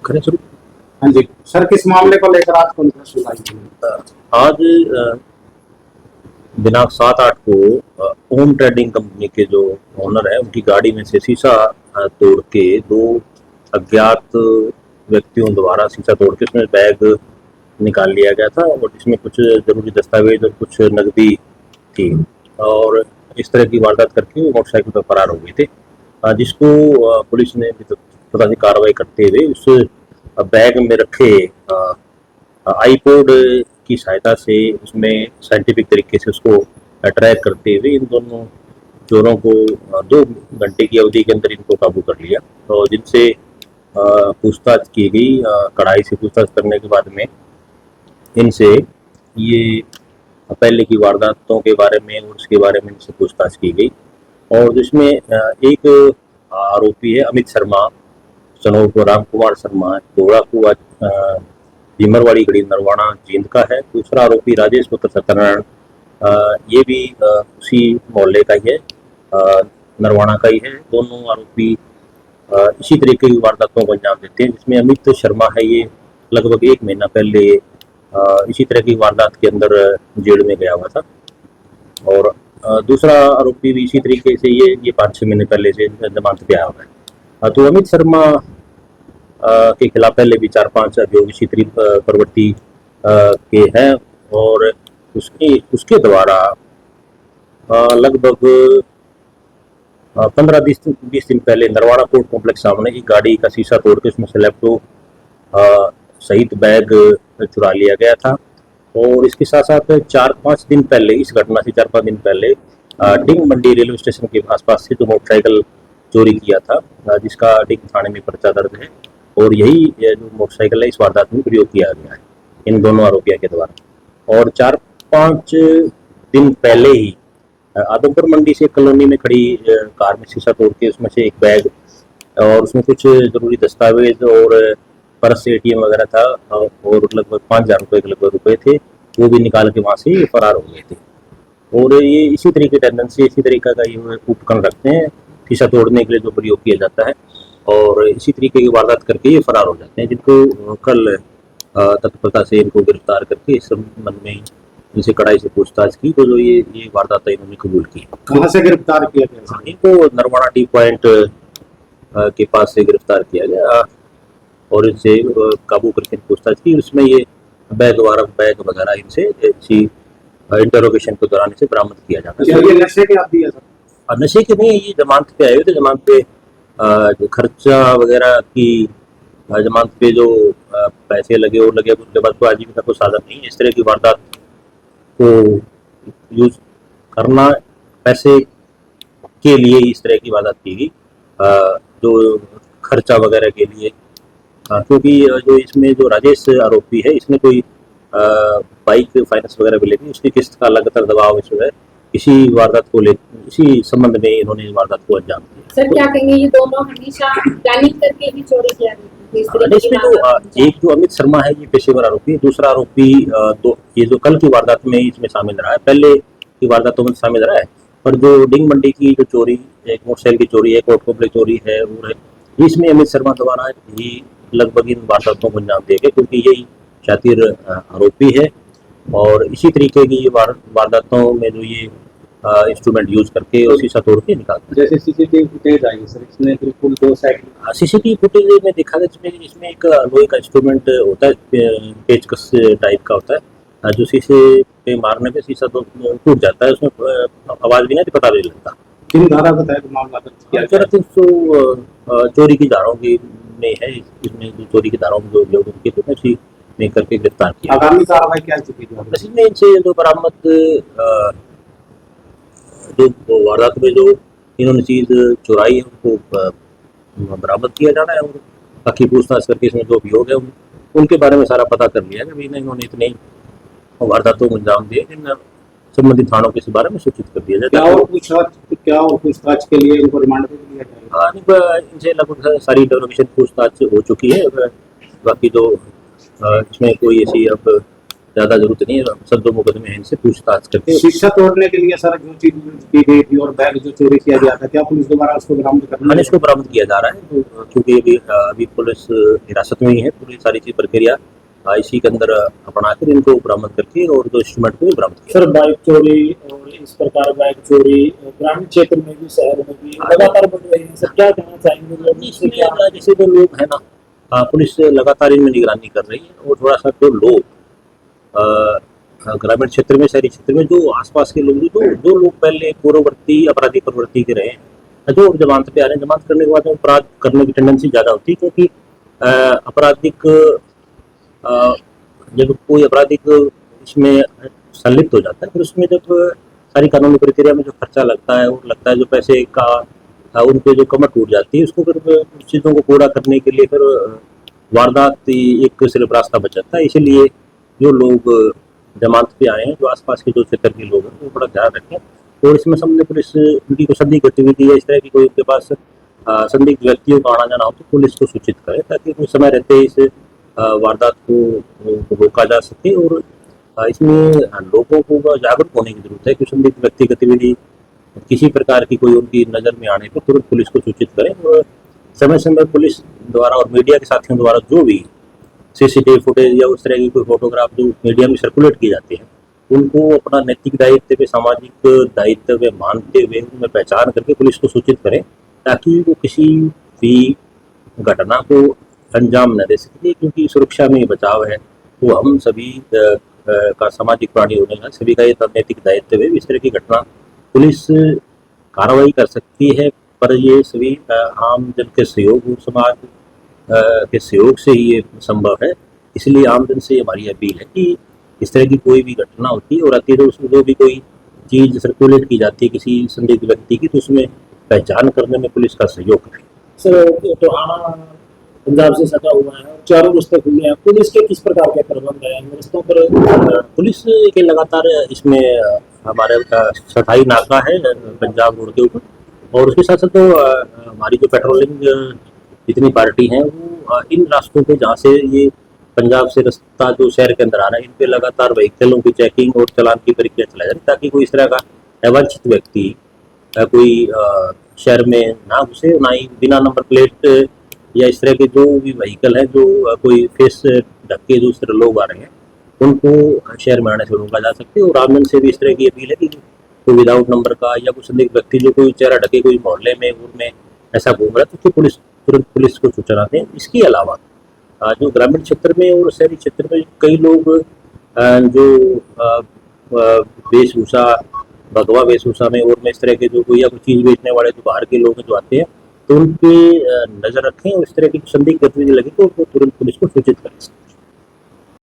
करें शुरू। हाँ जी सर, किस मामले को लेकर आज कॉन्फ्रेंस बुलाई? आज दिनांक 7/8 को ओम ट्रेडिंग कंपनी के जो ओनर है उनकी गाड़ी में से शीशा तोड़ के दो अज्ञात व्यक्तियों द्वारा शीशा तोड़ के उसमें बैग निकाल लिया गया था और इसमें कुछ जरूरी दस्तावेज और कुछ नकदी थी और इस तरह की वारदात करके वो मोटरसाइकिल पर फरार हो गए थे, जिसको पुलिस ने तथा कार्रवाई करते हुए उस बैग में रखे आईपॉड की सहायता से उसमें साइंटिफिक तरीके से उसको ट्रैक करते हुए इन दोनों चोरों को 2 घंटे की अवधि के अंदर इनको काबू कर लिया और जिनसे पूछताछ की गई। कड़ाई से पूछताछ करने के बाद में इनसे ये पहले की वारदातों के बारे में और उसके बारे में इनसे पूछताछ की गई और जिसमें एक आरोपी है अमित शर्मा, सनोर को राम कुमार शर्मा, दोड़ा कुआ भीमरवाड़ी गढ़ी नरवाना जींद का है। दूसरा आरोपी राजेश पुत्र सत्यनारायण, ये भी उसी मोहल्ले का ही है, नरवाना का ही है। दोनों आरोपी इसी तरीके की वारदातों को अंजाम देते हैं, जिसमें अमित शर्मा है ये लगभग 1 महीना पहले इसी तरह की वारदात के अंदर जेल में गया हुआ था और दूसरा आरोपी भी इसी तरीके से ये 5-6 महीने पहले से जमानत पे आया हुआ है। तो अमित शर्मा के खिलाफ पहले भी 4-5 अभियोग इसी प्रवृत्ति के हैं और उसके द्वारा लगभग 15-20 दिन पहले नरवाड़ा कोर्ट कॉम्प्लेक्स सामने ही गाड़ी का शीशा तोड़ के उसमें से लैपटॉप सहित बैग चुरा लिया गया था और इसके साथ साथ 4-5 दिन पहले, इस घटना से 4-5 दिन पहले डिंग मंडी रेलवे स्टेशन के आसपास से जो मोटरसाइकिल चोरी किया था, जिसका डिंग थाने में पर्चा दर्ज है और यही जो मोटरसाइकिल है इस वारदात में प्रयोग किया गया है इन दोनों आरोपियों के द्वारा। और 4-5 दिन पहले ही आदमपुर मंडी से कॉलोनी में खड़ी कार में शीशा तोड़ के उसमें से एक बैग और उसमें कुछ जरूरी दस्तावेज और पर्स ATM वगैरह था और लगभग 5,000 रुपये के लगभग रुपये थे, वो भी निकाल के वहाँ से फरार हो गए थे। और ये इसी तरीके टेंडेंसी, इसी तरीका का ये उपकरण रखते हैं शीशा तोड़ने के लिए जो प्रयोग किया जाता है और इसी तरीके की वारदात करके ये फरार हो जाते हैं, जिनको कल तत्परता से इनको गिरफ्तार करके इस संबंध में इनसे कड़ाई से पूछताछ की तो जो ये वारदात इन्होंने कबूल की। कहाँ से गिरफ्तार किया गया? इनको नरवाना टी पॉइंट के पास से गिरफ्तार किया गया और इनसे काबू करके पूछताछ की। उसमें ये बैग वगैरह इनसे इसी इंटरोगेशन के दौरान इसे बरामद किया जाता है। ये नशे के आदी है सर? नशे के नहीं, ये जमानत पे आए हुए थे। जमानत पे जो खर्चा वगैरह की जमानत पे जो पैसे लगे वो लगे, उनके बाद कोई आजीविका कोई साधन नहीं। इस तरह की वारदात को यूज करना पैसे के लिए इस तरह की वारदात की गई, जो खर्चा वगैरह के लिए, क्योंकि जो इसमें जो राजेश आरोपी है इसने कोई बाइक फाइनेंस वगैरह भी लेती, उसकी किस्त का लगातार दबाव इस है, इसी वारदात को ले इसी संबंध में इन्होंने इस वारदात को अंजाम दिया। सर क्या कहेंगे, ये दोनों हमेशा प्लानिंग करके ही चोरी किया इसमें तो एक जो अमित शर्मा है ये पेशेवर आरोपी है, दूसरा आरोपी ये जो कल की वारदात में इसमें शामिल रहा है, पहले की वारदातों में शामिल रहा है, पर जो डिंग मंडी की जो चोरी, एक मोटरसाइकिल की चोरी है, कोर्ट कॉम्प्लेक्स चोरी है और इसमें अमित शर्मा द्वारा ही लगभग इन वारदातों को अंजाम देंगे, क्योंकि यही शातिर आरोपी है और इसी तरीके की वारदातों में जो ये इंस्ट्रूमेंट यूज करके और शीशा तोड़ के निकालते हैं। जैसे सीसीटीवी फुटेज आई सर, इसमें बिल्कुल 2 साइकिल सीसीटीवी फुटेज में देखा गया इसमें एक लोहे का इंस्ट्रूमेंट होता है, पेचकस टाइप का होता है, जो शीशे पे मारने पे शीशा तो टूट जाता है, उसमें आवाज भी नहीं पता नहीं लगता। किन धारा बताया मामला दर्ज किया गया? 300 चोरी की धाराओं की में है, इसमें जो चोरी की धाराओं में जो लोग उनके तो उसी में करके गिरफ्तार किया। आगामी कार्रवाई क्या चुकी इसमें इनसे जो बरामद जो वारदात में जो इन्होंने चीज चुराई है उनको बरामद किया जाना है और बाकी पूछताछ करके इसमें जो अभियोग है उनके बारे में सारा पता कर लिया है। इन्होंने इतने वारदातों को अंजाम दिए जिन संबंधित थानों के इस बारे में सूचित कर दिया जाता है। क्या और पूछताछ के लिए इनको रिमांड पे लिया जाएगा? इनसे लगभग सारी इंटरोगेशन पूछताछ हो चुकी है, बाकी जो इसमें कोई ऐसी अब ज़्यादा जरूरत नहीं है, सब जो मुकदमे हैं इनसे पूछताछ करके शीशा तोड़ने के लिए सर जो चीज यूज की गई थी और बैग जो चोरी किया गया था, क्या पुलिस दोबारा उसको बरामद करने थाने को बरामद किया जा रहा है, क्योंकि अभी पुलिस हिरासत में ही है, पूरी सारी चीज प्रक्रिया इसी के अंदर अपना कर इनको बरामद करके और जो इंस्ट्रूमेंट को भी बरामद किया। सर बाइक चोरी और इस प्रकार बाइक चोरी ग्रामीण क्षेत्र में भी शहर में भी लगातार बढ़ रही है, सर क्या कहना चाहेंगे लोग इससे क्या? इसमें जैसे जो लोग हैं ना, पुलिस लगातार इनमें निगरानी कर रही है, और थोड़ा सा जो लोग ग्रामीण क्षेत्र में, शहरी क्षेत्र में जो आसपास के लोग, जो लोग पहले पूर्ववर्ती अपराधी प्रवृत्ति के रहे हैं, जो जमानत पे आ रहे हैं, जमानत करने के बाद अपराध करने की टेंडेंसी ज़्यादा होती है, क्योंकि आपराधिक जब कोई आपराधिक इसमें संलिप्त हो जाता है, फिर उसमें जब सारी कानूनी प्रक्रिया में जो खर्चा लगता है, और लगता है जो पैसे का उन पे जो कमर टूट जाती है, उसको फिर उस चीज़ों को पूरा करने के लिए फिर वारदात एक सिर्फ रास्ता बच जाता है। इसीलिए जो लोग जमानत पे आए हैं, जो आसपास के जो क्षेत्र के लोग हैं, वो बड़ा ध्यान रखें, और इसमें सामने पुलिस उनकी कोई संदिग्ध गतिविधि है, इस तरह की कोई उनके पास संदिग्ध व्यक्तियों का आना जाना हो तो पुलिस को सूचित करें, ताकि कुछ समय रहते इस वारदात को रोका जा सके। और इसमें लोगों को जागरूक होने की जरूरत है कि संदिग्ध व्यक्ति गतिविधि किसी प्रकार की कोई उनकी नज़र में आने पर तुरंत पुलिस को सूचित करें, और समय समय पुलिस द्वारा और मीडिया के साथियों द्वारा जो भी सीसीटीवी फुटेज या उस तरह की कोई फोटोग्राफ जो मीडिया में सर्कुलेट की जाती है, उनको अपना नैतिक दायित्व, सामाजिक दायित्व मानते हुए उनमें पहचान करके पुलिस को सूचित करें, ताकि वो किसी भी घटना को अंजाम न दे सके, क्योंकि सुरक्षा में बचाव है, तो हम सभी का सामाजिक प्राणी होने का सभी का ये नैतिक दायित्व है। इस तरह की घटना पुलिस कार्रवाई कर सकती है, पर ये सभी आम जन के सहयोग और समाज के सहयोग से ही ये संभव है। इसलिए आम जन से हमारी अपील है कि इस तरह की कोई भी घटना होती है और आती है, तो उसमें जो भी कोई चीज़ सर्कुलेट की जाती है किसी संदिग्ध व्यक्ति की, तो उसमें पहचान करने में पुलिस का सहयोग करें। सर टोहाना पंजाब से सटा हुआ है और चारों रास्ते खुले हैं, पुलिस के किस प्रकार के प्रबंध है इन रास्तों पर? पुलिस के लगातार इसमें हमारे सफाई नाका है पंजाब रोड के ऊपर, और उसके साथ साथ तो हमारी जो पेट्रोलिंग जितनी पार्टी हैं वो इन रास्तों पे जहाँ से ये पंजाब से रास्ता जो शहर के अंदर आ रहा है, इन पे लगातार व्हीकलों की चेकिंग और चालान की प्रक्रिया चलाई जा रही है, ताकि कोई इस तरह का अवांछित व्यक्ति कोई शहर में ना घुसे, ना ही बिना नंबर प्लेट या इस तरह के जो भी व्हीकल हैं, जो कोई फेस ढक के जो इस तरह लोग आ रहे हैं, उनको शहर में आने से रोका जा सके। और आमजन से भी इस तरह की अपील है कि कोई विदाउट नंबर का या कोई संदिग्ध व्यक्ति जो कोई चेहरा ढके कोई मोहल्ले में में ऐसा घूम रहा है, तो पुलिस तुरंत पुलिस को सूचना दें। इसके अलावा जो ग्रामीण क्षेत्र में और शहरी क्षेत्र में कई लोग जो वेशभूषा भगवा वेशभूषा में और में इस तरह के जो कोई या कोई चीज़ बेचने वाले जो बाहर के लोग जो आते हैं, तो उन पे नज़र रखें, और इस तरह की संदिग्ध गतिविधि लगी तो तुरंत पुलिस को सूचित करें।